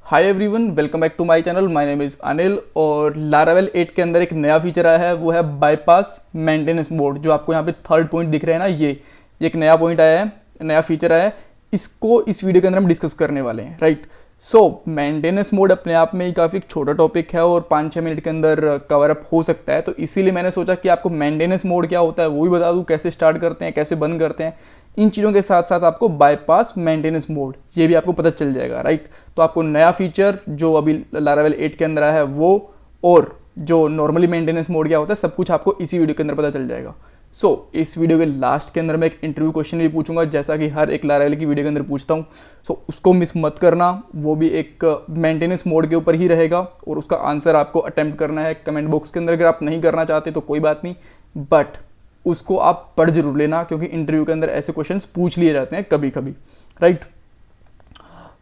Hi everyone, welcome back to my channel. My name is Anil और Laravel 8 के अंदर एक नया फीचर आया है, वो है बाईपास मेंटेनेंस मोड। जो आपको यहाँ पे थर्ड पॉइंट दिख रहा है ना, ये एक नया पॉइंट आया है, नया फीचर आया है। इसको इस वीडियो के अंदर हम डिस्कस करने वाले हैं, राइट। सो मेंटेनेंस मोड अपने आप में ही काफ़ी छोटा टॉपिक है और 5-6 मिनट के अंदर कवर अप हो सकता है, तो इसीलिए मैंने सोचा कि आपको मेंटेनेंस मोड क्या होता है वो भी बता दूँ, कैसे स्टार्ट करते हैं, कैसे बंद करते हैं। इन चीज़ों के साथ साथ आपको बाईपास मेंटेनेंस मोड ये भी आपको पता चल जाएगा, राइट। तो आपको नया फीचर जो अभी लारावेल 8 के अंदर आया है वो, और जो नॉर्मली मेंटेनेंस मोड क्या होता है, सब कुछ आपको इसी वीडियो के अंदर पता चल जाएगा। इस वीडियो के लास्ट के अंदर मैं एक इंटरव्यू क्वेश्चन भी पूछूंगा, जैसा कि हर एक लारावेल की वीडियो के अंदर पूछता हूँ। उसको मिस मत करना, वो भी एक मेंटेनेंस मोड के ऊपर ही रहेगा और उसका आंसर आपको अटेम्प्ट करना है कमेंट बॉक्स के अंदर। अगर आप नहीं करना चाहते तो कोई बात नहीं, बट उसको आप पढ़ जरूर लेना, क्योंकि इंटरव्यू के अंदर ऐसे क्वेश्चंस पूछ लिए जाते हैं कभी कभी, राइट।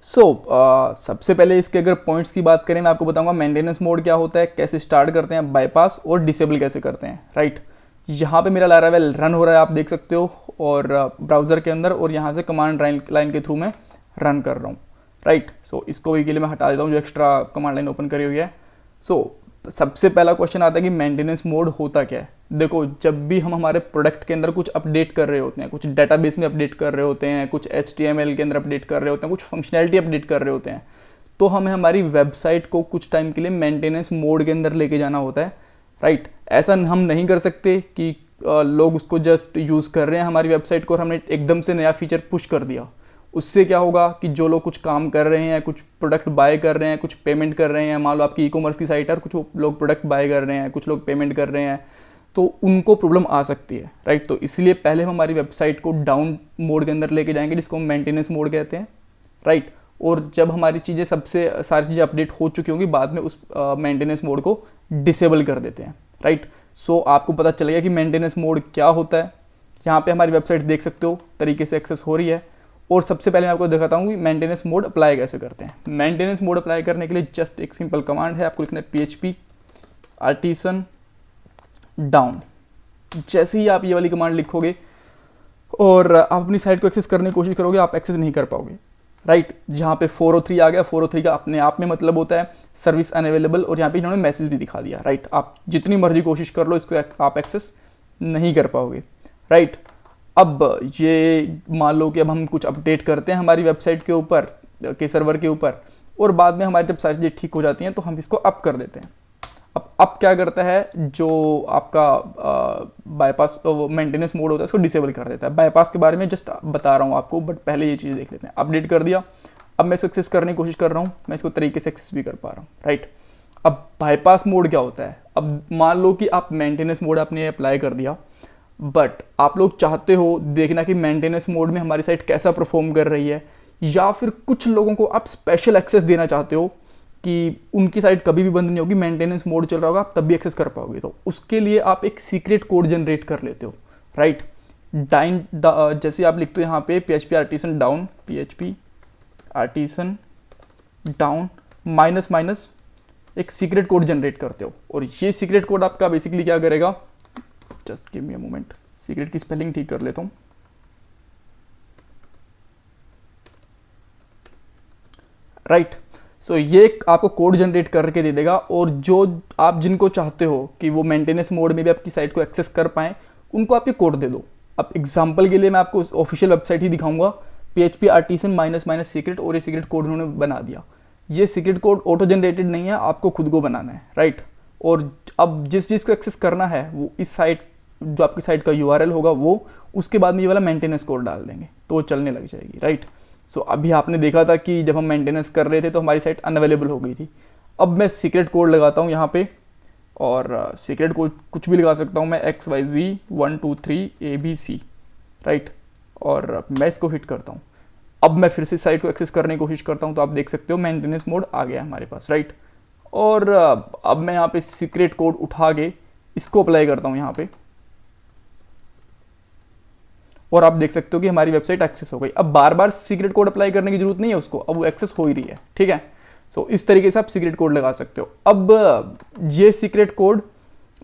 सबसे पहले इसके अगर पॉइंट्स की बात करें, मैं आपको बताऊंगा मेंटेनेंस मोड क्या होता है, कैसे स्टार्ट करते हैं, बाईपास और डिसेबल कैसे करते हैं, राइट। यहाँ पे मेरा लारावेल रन हो रहा है, आप देख सकते हो, और ब्राउज़र के अंदर, और यहाँ से कमांड लाइन के थ्रू मैं रन कर रहा हूँ, राइट। इसको भी के लिए मैं हटा देता हूँ जो एक्स्ट्रा कमांड लाइन ओपन करी हुई है। सबसे पहला क्वेश्चन आता है कि मेंटेनेंस मोड होता क्या है। देखो, जब भी हम हमारे प्रोडक्ट के अंदर कुछ अपडेट कर रहे होते हैं, कुछ डेटाबेस में अपडेट कर रहे होते हैं, कुछ HTML के अंदर अपडेट कर रहे होते हैं, कुछ फंक्शनैलिटी अपडेट कर रहे होते हैं, तो हमें हमारी वेबसाइट को कुछ टाइम के लिए मेंटेनेंस मोड के अंदर लेके जाना होता है, राइट। ऐसा हम नहीं कर सकते कि लोग उसको जस्ट यूज़ कर रहे हैं हमारी वेबसाइट को और हमने एकदम से नया फीचर पुश कर दिया। उससे क्या होगा कि जो लोग कुछ काम कर रहे हैं, कुछ प्रोडक्ट बाय कर रहे हैं, कुछ पेमेंट कर रहे हैं, मान लो आपकी ई-कॉमर्स की साइट है और कुछ लोग प्रोडक्ट बाय कर रहे हैं, कुछ लोग पेमेंट कर रहे हैं, तो उनको प्रॉब्लम आ सकती है, राइट। तो इसलिए पहले हम हमारी वेबसाइट को डाउन मोड के अंदर लेके जाएंगे, जिसको हम मेंटेनेंस मोड कहते हैं, राइट। और जब हमारी चीज़ें सारी चीज़ें अपडेट हो चुकी होंगी, बाद में उस मेंटेनेंस मोड को डिसेबल कर देते हैं, राइट। आपको पता चलेगा कि मेंटेनेंस मोड क्या होता है। यहाँ पे हमारी वेबसाइट देख सकते हो तरीके से एक्सेस हो रही है। और सबसे पहले मैं आपको दिखाता हूँ कि मेंटेनेंस मोड अप्लाई कैसे करते हैं। मेंटेनेंस मोड अप्लाई करने के लिए जस्ट एक सिंपल कमांड है, आपको लिखना है PHP आर्टिसन डाउन। जैसे ही आप ये वाली कमांड लिखोगे और आप अपनी साइट को एक्सेस करने की कोशिश करोगे, आप एक्सेस नहीं कर पाओगे, राइट। जहाँ पे 403 आ गया, 403 का अपने आप में मतलब होता है सर्विस अनअवेलेबल, और यहाँ पे इन्होंने मैसेज भी दिखा दिया, राइट। आप जितनी मर्जी कोशिश कर लो, इसको आप एक्सेस नहीं कर पाओगे, राइट। अब ये मान लो कि अब हम कुछ अपडेट करते हैं हमारी वेबसाइट के ऊपर, के सर्वर के ऊपर, और बाद में हमारी जब सारी चीज़ें ठीक हो जाती हैं तो हम इसको अप कर देते हैं। अब क्या करता है, जो आपका बाईपास मेंटेनेंस मोड होता है, इसको डिसेबल कर देता है। बाईपास के बारे में जस्ट बता रहा हूँ आपको, बट पहले ये चीज़ देख लेते हैं। अपडेट कर दिया, अब मैं इसको एक्सेस करने की कोशिश कर रहा हूँ, मैं इसको तरीके से एक्सेस भी कर पा रहा हूँ, राइट। अब बाईपास मोड क्या होता है, अब मान लो कि आप मेंटेनेंस मोड आपने अप्लाई कर दिया, बट आप लोग चाहते हो देखना कि मेंटेनेंस मोड में हमारी साइट कैसा परफॉर्म कर रही है, या फिर कुछ लोगों को आप स्पेशल एक्सेस देना चाहते हो कि उनकी साइट कभी भी बंद नहीं होगी, मेंटेनेंस मोड चल रहा होगा, आप तब भी एक्सेस कर पाओगे। तो उसके लिए आप एक सीक्रेट कोड जनरेट कर लेते हो, राइट। जैसे आप लिखते हो यहाँ पे PHP artisan down, PHP artisan down minus एक सीक्रेट कोड जनरेट करते हो। और ये सीक्रेट कोड आपका बेसिकली क्या करेगा, just give me a moment, secret की स्पेलिंग ठीक कर लेता हूँ, राइट। ये आपको कोड जनरेट करके दे देगा, और जो आप जिनको चाहते हो कि वो मेंटेनेंस मोड में भी आपकी साइट को एक्सेस कर पाएँ, उनको आप ये कोड दे दो। अब एग्जांपल के लिए मैं आपको ऑफिशियल वेबसाइट ही दिखाऊंगा, PHP आर्टिसन माइनस सीक्रेट, और ये सीक्रेट कोड उन्होंने बना दिया। ये सीक्रेट कोड ऑटो जनरेटेड नहीं है, आपको खुद को बनाना है, राइट। और अब जिस चीज़ को एक्सेस करना है, वो इस साइट, जो आपकी साइट का URL होगा, वो उसके बाद में ये वाला मेंटेनेंस कोड डाल देंगे तो वो चलने लग जाएगी, राइट। अभी आपने देखा था कि जब हम मेंटेनेंस कर रहे थे तो हमारी साइट अनअवेलेबल हो गई थी। अब मैं सीक्रेट कोड लगाता हूँ यहाँ पे, और सीक्रेट कोड कुछ भी लगा सकता हूँ मैं, XYZ 1 2 3 ABC, राइट। और मैं इसको हिट करता हूँ। अब मैं फिर से साइट को एक्सेस करने की कोशिश करता हूँ, तो आप देख सकते हो मेंटेनेंस मोड आ गया हमारे पास, राइट। और अब मैं यहाँ पे सीक्रेट कोड उठा के इसको अप्लाई करता हूँ यहाँ पे, और आप देख सकते हो कि हमारी वेबसाइट एक्सेस हो गई। अब बार बार सीक्रेट कोड अप्लाई करने की जरूरत नहीं है उसको, अब वो एक्सेस हो ही रही है, ठीक है। इस तरीके से आप सीक्रेट कोड लगा सकते हो। अब ये सीक्रेट कोड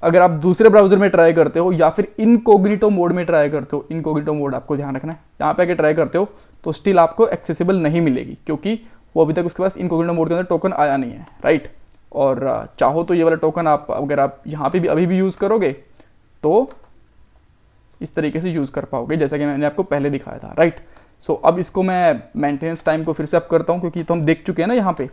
अगर आप दूसरे ब्राउजर में ट्राई करते हो या फिर इनकॉग्निटो मोड में ट्राई करते हो, इनकॉग्निटो मोड आपको ध्यान रखना है, यहाँ पे आके ट्राई करते हो तो स्टिल आपको एक्सेसिबल नहीं मिलेगी, क्योंकि वो अभी तक उसके पास इनकॉग्निटो मोड के अंदर टोकन आया नहीं है, राइट। और चाहो तो ये वाला टोकन आप अगर आप यहाँ पे भी अभी भी यूज़ करोगे तो इस तरीके से यूज़ कर पाओगे, जैसा कि मैंने आपको पहले दिखाया था, राइट। सो अब इसको मैं मेंटेनेंस टाइम को फिर से अप करता हूँ, क्योंकि तो हम देख चुके हैं ना यहाँ पे,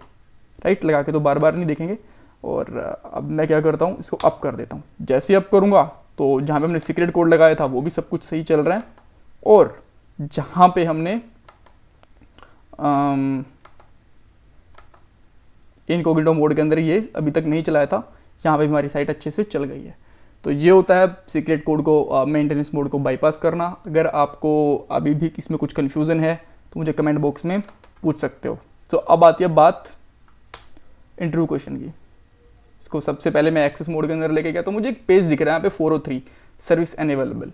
राइट। लगा के तो बार बार नहीं देखेंगे। और अब मैं क्या करता हूँ, इसको अप कर देता हूँ। जैसे ही अप करूँगा तो जहाँ पे हमने सीक्रेट कोड लगाया था वो भी सब कुछ सही चल रहा है, और जहाँ पे हमने इनकॉग्निटो मोड के अंदर ये अभी तक नहीं चलाया था, यहाँ पे भी हमारी साइट अच्छे से चल गई है। तो ये होता है सीक्रेट कोड को, मेंटेनेंस मोड को बाईपास करना। अगर आपको अभी भी इसमें कुछ कन्फ्यूज़न है तो मुझे कमेंट बॉक्स में पूछ सकते हो। तो अब आती है बात इंटरव्यू क्वेश्चन की। इसको सबसे पहले मैं एक्सेस मोड के अंदर लेके गया तो मुझे एक पेज दिख रहा है यहाँ पे 403 सर्विस अनअवेलेबल।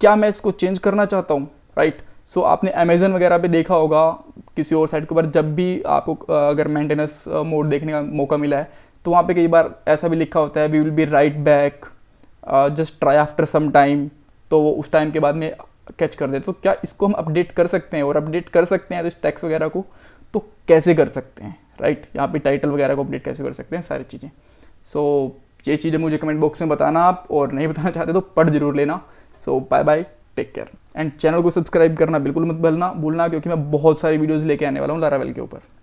क्या मैं इसको चेंज करना चाहता हूँ, राइट। सो आपने अमेजन वगैरह पे देखा होगा, किसी और साइट के ऊपर, जब भी आपको अगर मेंटेनेंस मोड देखने का मौका मिला है तो वहाँ पे कई बार ऐसा भी लिखा होता है we will be right back, just try after some time. तो वो उस टाइम के बाद में कैच कर दे। तो क्या इसको हम अपडेट कर सकते हैं, और अपडेट कर सकते हैं तो इस टैक्स वगैरह को तो कैसे कर सकते हैं, राइट। यहाँ पे टाइटल वगैरह को अपडेट कैसे कर सकते हैं, सारी चीज़ें। सो ये चीज़ें मुझे कमेंट बॉक्स में बताना आप, और नहीं बताना चाहते तो पढ़ जरूर लेना। So bye bye, take care, and channel को सब्सक्राइब करना बिल्कुल मत भूलना, क्योंकि मैं बहुत सारी वीडियोज़ लेके आने वाला हूँ लारावेल के ऊपर।